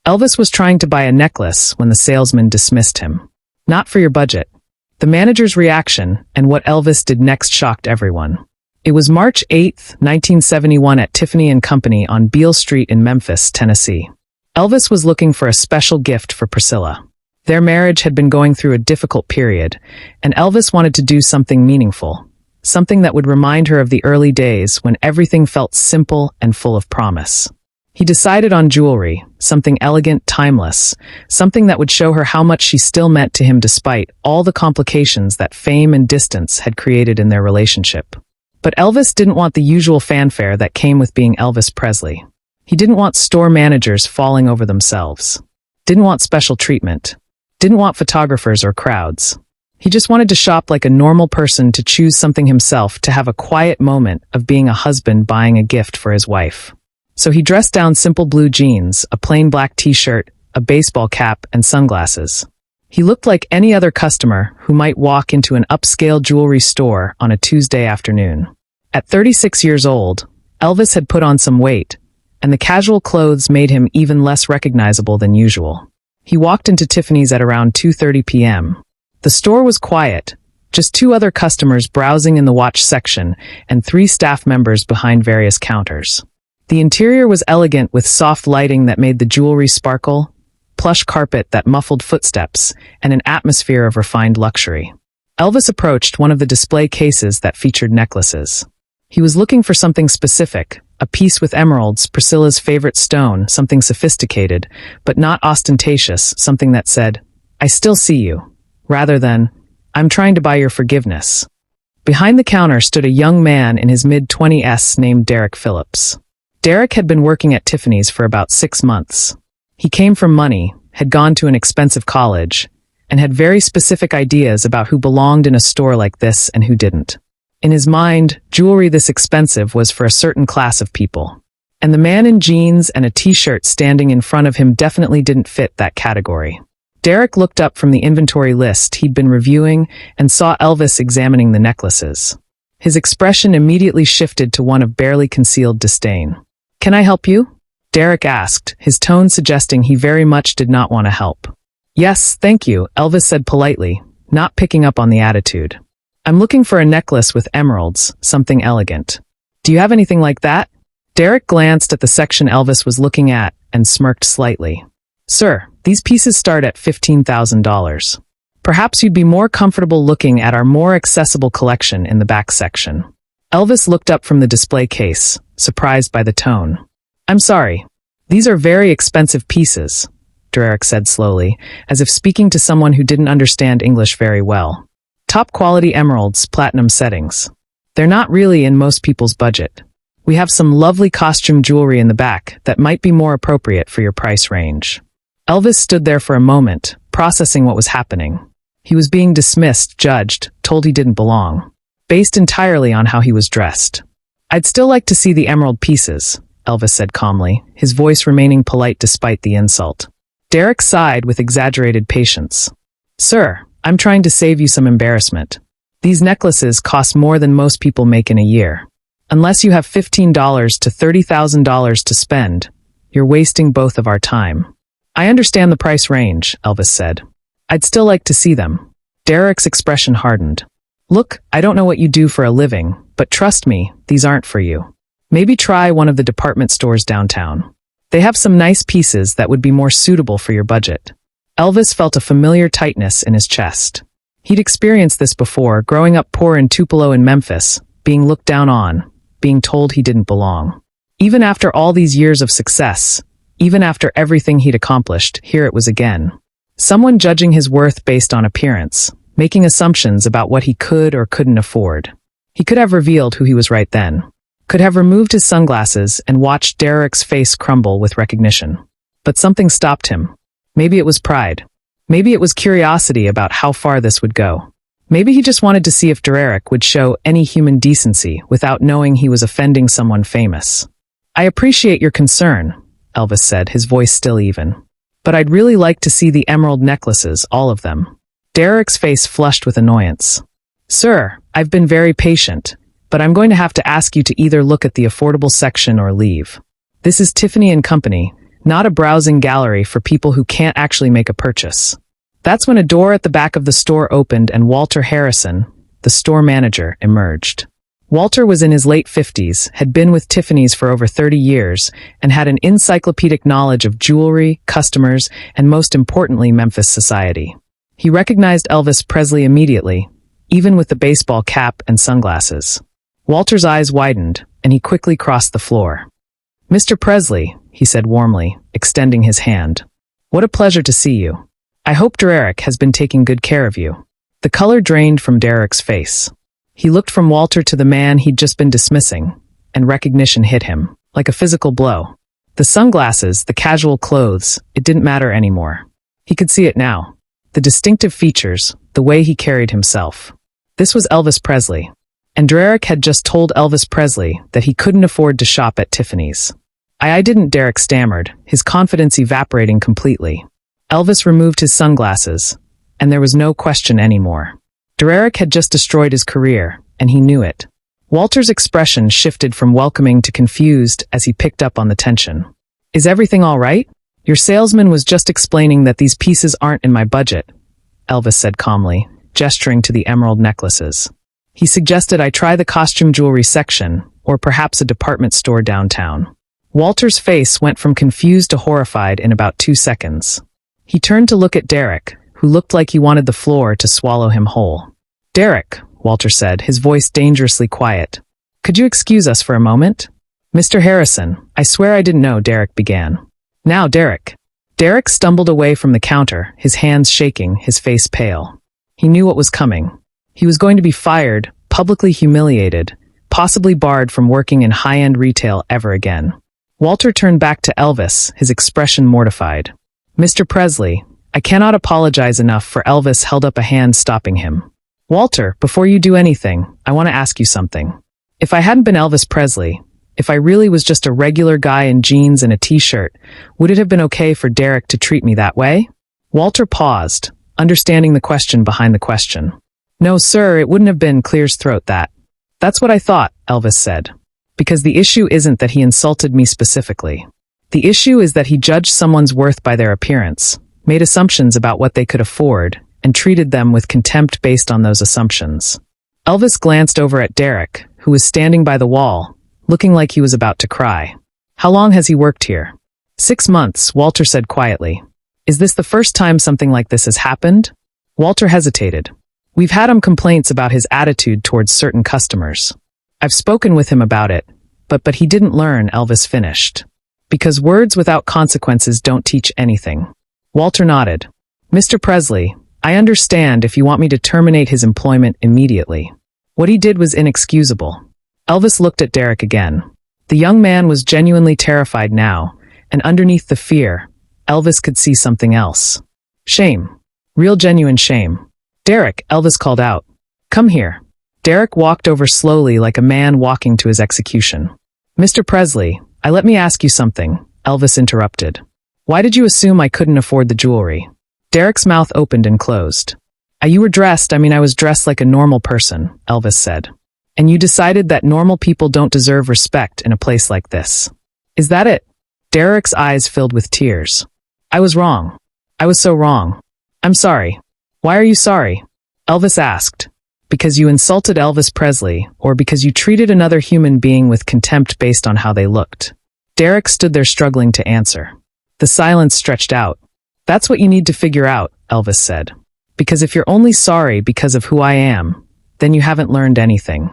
Elvis was trying to buy a necklace when the salesman dismissed him. Not for your budget. The manager's reaction and what Elvis did next shocked everyone. It was March 8, 1971 at Tiffany & Company on Beale Street in Memphis, Tennessee. Elvis was looking for a special gift for Priscilla. Their marriage had been going through a difficult period, and Elvis wanted to do something meaningful. Something that would remind her of the early days when everything felt simple and full of promise. He decided on jewelry, something elegant, timeless, something that would show her how much she still meant to him despite all the complications that fame and distance had created in their relationship. But Elvis didn't want the usual fanfare that came with being Elvis Presley. He didn't want store managers falling over themselves. Didn't want special treatment. Didn't want photographers or crowds. He just wanted to shop like a normal person, to choose something himself, to have a quiet moment of being a husband buying a gift for his wife. So he dressed down simple blue jeans, a plain black t-shirt, a baseball cap, and sunglasses. He looked like any other customer who might walk into an upscale jewelry store on a Tuesday afternoon. At 36 years old, Elvis had put on some weight, and the casual clothes made him even less recognizable than usual. He walked into Tiffany's at around 2:30 p.m. The store was quiet, just 2 other customers browsing in the watch section and 3 staff members behind various counters. The interior was elegant with soft lighting that made the jewelry sparkle, plush carpet that muffled footsteps, and an atmosphere of refined luxury. Elvis approached one of the display cases that featured necklaces. He was looking for something specific, a piece with emeralds, Priscilla's favorite stone, something sophisticated, but not ostentatious, something that said, "I still see you," rather than, "I'm trying to buy your forgiveness." Behind the counter stood a young man in his mid-20s named Derek Phillips. Derek had been working at Tiffany's for about 6 months. He came from money, had gone to an expensive college, and had very specific ideas about who belonged in a store like this and who didn't. In his mind, jewelry this expensive was for a certain class of people. And the man in jeans and a t-shirt standing in front of him definitely didn't fit that category. Derek looked up from the inventory list he'd been reviewing and saw Elvis examining the necklaces. His expression immediately shifted to one of barely concealed disdain. "Can I help you?" Derek asked, his tone suggesting he very much did not want to help. "Yes, thank you," Elvis said politely, not picking up on the attitude. "I'm looking for a necklace with emeralds, something elegant. Do you have anything like that?" Derek glanced at the section Elvis was looking at and smirked slightly. "Sir, these pieces start at $15,000. Perhaps you'd be more comfortable looking at our more accessible collection in the back section." Elvis looked up from the display case, surprised by the tone. "I'm sorry. These are very expensive pieces," Derek said slowly, as if speaking to someone who didn't understand English very well. "Top-quality emeralds, platinum settings. They're not really in most people's budget. We have some lovely costume jewelry in the back that might be more appropriate for your price range." Elvis stood there for a moment, processing what was happening. He was being dismissed, judged, told he didn't belong, based entirely on how he was dressed. "I'd still like to see the emerald pieces," Elvis said calmly, his voice remaining polite despite the insult. Derek sighed with exaggerated patience. "Sir, I'm trying to save you some embarrassment. These necklaces cost more than most people make in a year. Unless you have $15,000 to $30,000 to spend, you're wasting both of our time." "I understand the price range," Elvis said. "I'd still like to see them." Derek's expression hardened. "Look, I don't know what you do for a living, but trust me, these aren't for you. Maybe try one of the department stores downtown. They have some nice pieces that would be more suitable for your budget." Elvis felt a familiar tightness in his chest. He'd experienced this before, growing up poor in Tupelo in Memphis, being looked down on, being told he didn't belong. Even after all these years of success, even after everything he'd accomplished, here it was again. Someone judging his worth based on appearance, making assumptions about what he could or couldn't afford. He could have revealed who he was right then. Could have removed his sunglasses and watched Derek's face crumble with recognition. But something stopped him. Maybe it was pride. Maybe it was curiosity about how far this would go. Maybe he just wanted to see if Derek would show any human decency without knowing he was offending someone famous. "I appreciate your concern," Elvis said, his voice still even. "But I'd really like to see the emerald necklaces, all of them." Derek's face flushed with annoyance. "Sir, I've been very patient, but I'm going to have to ask you to either look at the affordable section or leave. This is Tiffany & Company, not a browsing gallery for people who can't actually make a purchase. That's when a door at the back of the store opened and Walter Harrison, the store manager, emerged. Walter was in his late 50s, had been with Tiffany's for over 30 years, and had an encyclopedic knowledge of jewelry, customers, and most importantly, Memphis society. He recognized Elvis Presley immediately, even with the baseball cap and sunglasses. Walter's eyes widened, and he quickly crossed the floor. "Mr. Presley," he said warmly, extending his hand. "What a pleasure to see you. I hope Derek has been taking good care of you." The color drained from Derek's face. He looked from Walter to the man he'd just been dismissing, and recognition hit him, like a physical blow. The sunglasses, the casual clothes, it didn't matter anymore. He could see it now. The distinctive features, the way he carried himself. This was Elvis Presley. And Derek had just told Elvis Presley that he couldn't afford to shop at Tiffany's. I didn't, Derek stammered, his confidence evaporating completely. Elvis removed his sunglasses, and there was no question anymore. Derek had just destroyed his career, and he knew it. Walter's expression shifted from welcoming to confused as he picked up on the tension. "Is everything all right? Your salesman was just explaining that these pieces aren't in my budget," Elvis said calmly, gesturing to the emerald necklaces. "He suggested I try the costume jewelry section, or perhaps a department store downtown." Walter's face went from confused to horrified in about 2 seconds. He turned to look at Derek, who looked like he wanted the floor to swallow him whole. "Derek," Walter said, his voice dangerously quiet. "Could you excuse us for a moment?" "Mr. Harrison, I swear I didn't know," Derek began. "Now, Derek." Derek stumbled away from the counter, his hands shaking, his face pale. He knew what was coming. He was going to be fired, publicly humiliated, possibly barred from working in high-end retail ever again. Walter turned back to Elvis, his expression mortified. "Mr. Presley, I cannot apologize enough for." Elvis held up a hand stopping him. "Walter, before you do anything, I want to ask you something. If I hadn't been Elvis Presley, if I really was just a regular guy in jeans and a t-shirt, would it have been okay for Derek to treat me that way?" Walter paused, understanding the question behind the question. "No, sir, it wouldn't have been," clears throat that. "That's what I thought," Elvis said. "Because the issue isn't that he insulted me specifically. The issue is that he judged someone's worth by their appearance, made assumptions about what they could afford, and treated them with contempt based on those assumptions." Elvis glanced over at Derek, who was standing by the wall, looking like he was about to cry. "How long has he worked here?" 6 months, Walter said quietly. "Is this the first time something like this has happened?" Walter hesitated. "We've had him complaints about his attitude towards certain customers. I've spoken with him about it, but he didn't learn," Elvis finished. "Because words without consequences don't teach anything." Walter nodded. "Mr. Presley, I understand if you want me to terminate his employment immediately. What he did was inexcusable." Elvis looked at Derek again. The young man was genuinely terrified now, and underneath the fear, Elvis could see something else. Shame. Real genuine shame. "Derek," Elvis called out. "Come here." Derek walked over slowly like a man walking to his execution. "Mr. Presley, let me ask you something," Elvis interrupted. "Why did you assume I couldn't afford the jewelry?" Derek's mouth opened and closed. "You were dressed, I was dressed like a normal person," Elvis said. "And you decided that normal people don't deserve respect in a place like this. Is that it?" Derek's eyes filled with tears. "I was wrong. I was so wrong. I'm sorry." "Why are you sorry?" Elvis asked. "Because you insulted Elvis Presley, or because you treated another human being with contempt based on how they looked?" Derek stood there struggling to answer. The silence stretched out. "That's what you need to figure out," Elvis said. "Because if you're only sorry because of who I am, then you haven't learned anything."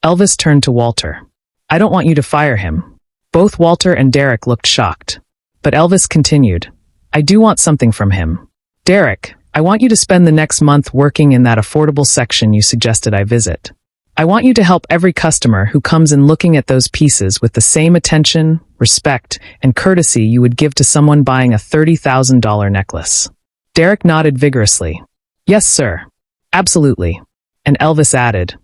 Elvis turned to Walter. "I don't want you to fire him." Both Walter and Derek looked shocked. But Elvis continued, "I do want something from him. Derek, I want you to spend the next month working in that affordable section you suggested I visit. I want you to help every customer who comes in looking at those pieces with the same attention, respect, and courtesy you would give to someone buying a $30,000 necklace." Derek nodded vigorously. "Yes, sir. Absolutely." And Elvis added,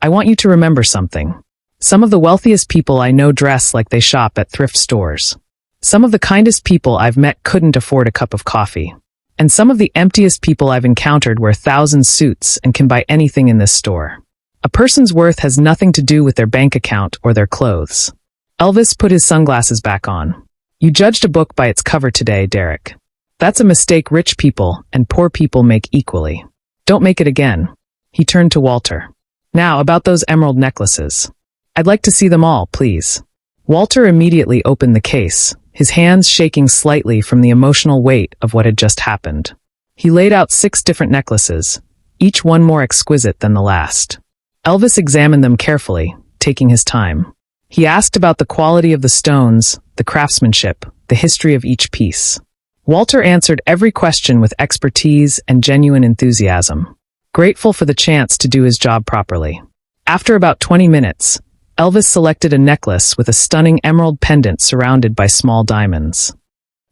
"I want you to remember something. Some of the wealthiest people I know dress like they shop at thrift stores. Some of the kindest people I've met couldn't afford a cup of coffee. And some of the emptiest people I've encountered wear 1,000 suits and can buy anything in this store. A person's worth has nothing to do with their bank account or their clothes." Elvis put his sunglasses back on. You judged a book by its cover today, Derek. That's a mistake rich people and poor people make equally. Don't make it again. He turned to Walter. Now, about those emerald necklaces. I'd like to see them all, please. Walter immediately opened the case, his hands shaking slightly from the emotional weight of what had just happened. He laid out 6 different necklaces, each one more exquisite than the last. Elvis examined them carefully, taking his time. He asked about the quality of the stones, the craftsmanship, the history of each piece. Walter answered every question with expertise and genuine enthusiasm, grateful for the chance to do his job properly. After about 20 minutes, Elvis selected a necklace with a stunning emerald pendant surrounded by small diamonds.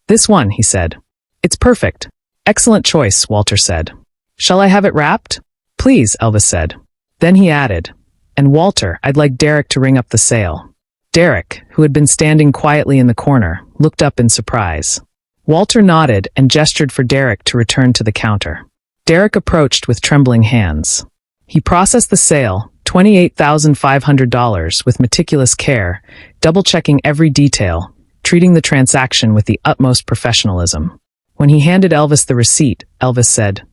This one, he said. It's perfect. Excellent choice, Walter said. Shall I have it wrapped? Please, Elvis said. Then he added, and Walter, I'd like Derek to ring up the sale. Derek, who had been standing quietly in the corner, looked up in surprise. Walter nodded and gestured for Derek to return to the counter. Derek approached with trembling hands. He processed the sale, $28,500, with meticulous care, double-checking every detail, treating the transaction with the utmost professionalism. When he handed Elvis the receipt, Elvis said,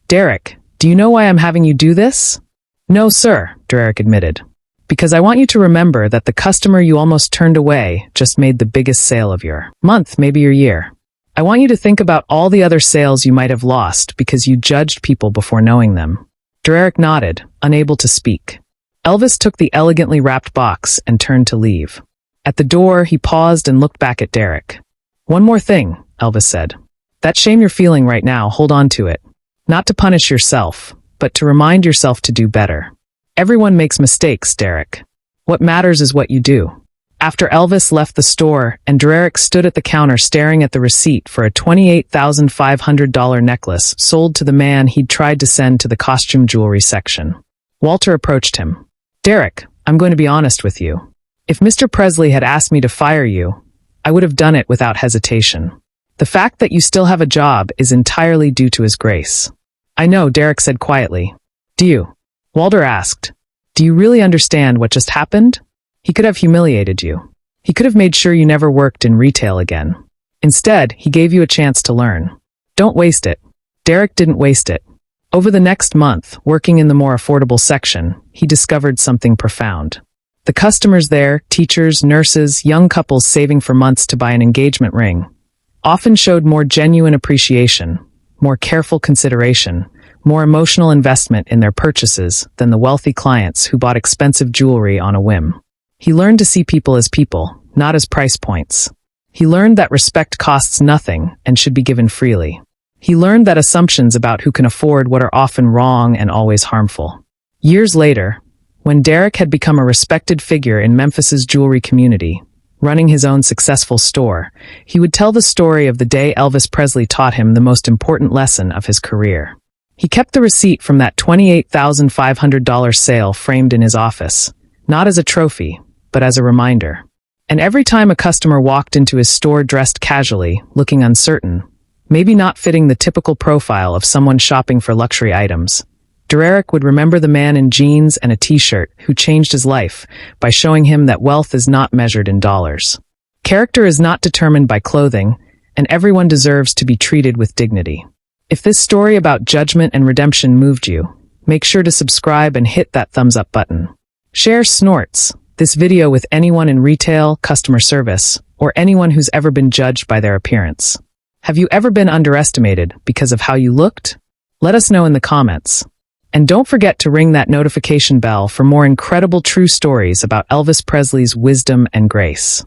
Derek, do you know why I'm having you do this? No, sir, Derek admitted. Because I want you to remember that the customer you almost turned away just made the biggest sale of your month, maybe your year. I want you to think about all the other sales you might have lost because you judged people before knowing them. Derek nodded, unable to speak. Elvis took the elegantly wrapped box and turned to leave. At the door, he paused and looked back at Derek. One more thing, Elvis said. That shame you're feeling right now, hold on to it. Not to punish yourself, but to remind yourself to do better. Everyone makes mistakes, Derek. What matters is what you do. After Elvis left the store and Derek stood at the counter staring at the receipt for a $28,500 necklace sold to the man he'd tried to send to the costume jewelry section, Walter approached him. Derek, I'm going to be honest with you. If Mr. Presley had asked me to fire you, I would have done it without hesitation. The fact that you still have a job is entirely due to his grace. I know, Derek said quietly. Do you? Walter asked. Do you really understand what just happened? He could have humiliated you. He could have made sure you never worked in retail again. Instead, he gave you a chance to learn. Don't waste it. Derek didn't waste it. Over the next month, working in the more affordable section, he discovered something profound. The customers there, teachers, nurses, young couples saving for months to buy an engagement ring, often showed more genuine appreciation, more careful consideration, more emotional investment in their purchases than the wealthy clients who bought expensive jewelry on a whim. He learned to see people as people, not as price points. He learned that respect costs nothing and should be given freely. He learned that assumptions about who can afford what are often wrong and always harmful. Years later, when Derek had become a respected figure in Memphis's jewelry community, running his own successful store, he would tell the story of the day Elvis Presley taught him the most important lesson of his career. He kept the receipt from that $28,500 sale framed in his office, not as a trophy, but as a reminder. And every time a customer walked into his store dressed casually, looking uncertain, maybe not fitting the typical profile of someone shopping for luxury items, Derek would remember the man in jeans and a t-shirt who changed his life by showing him that wealth is not measured in dollars. Character is not determined by clothing, and everyone deserves to be treated with dignity. If this story about judgment and redemption moved you, make sure to subscribe and hit that thumbs up button. Share Snorts, this video with anyone in retail, customer service, or anyone who's ever been judged by their appearance. Have you ever been underestimated because of how you looked? Let us know in the comments. And don't forget to ring that notification bell for more incredible true stories about Elvis Presley's wisdom and grace.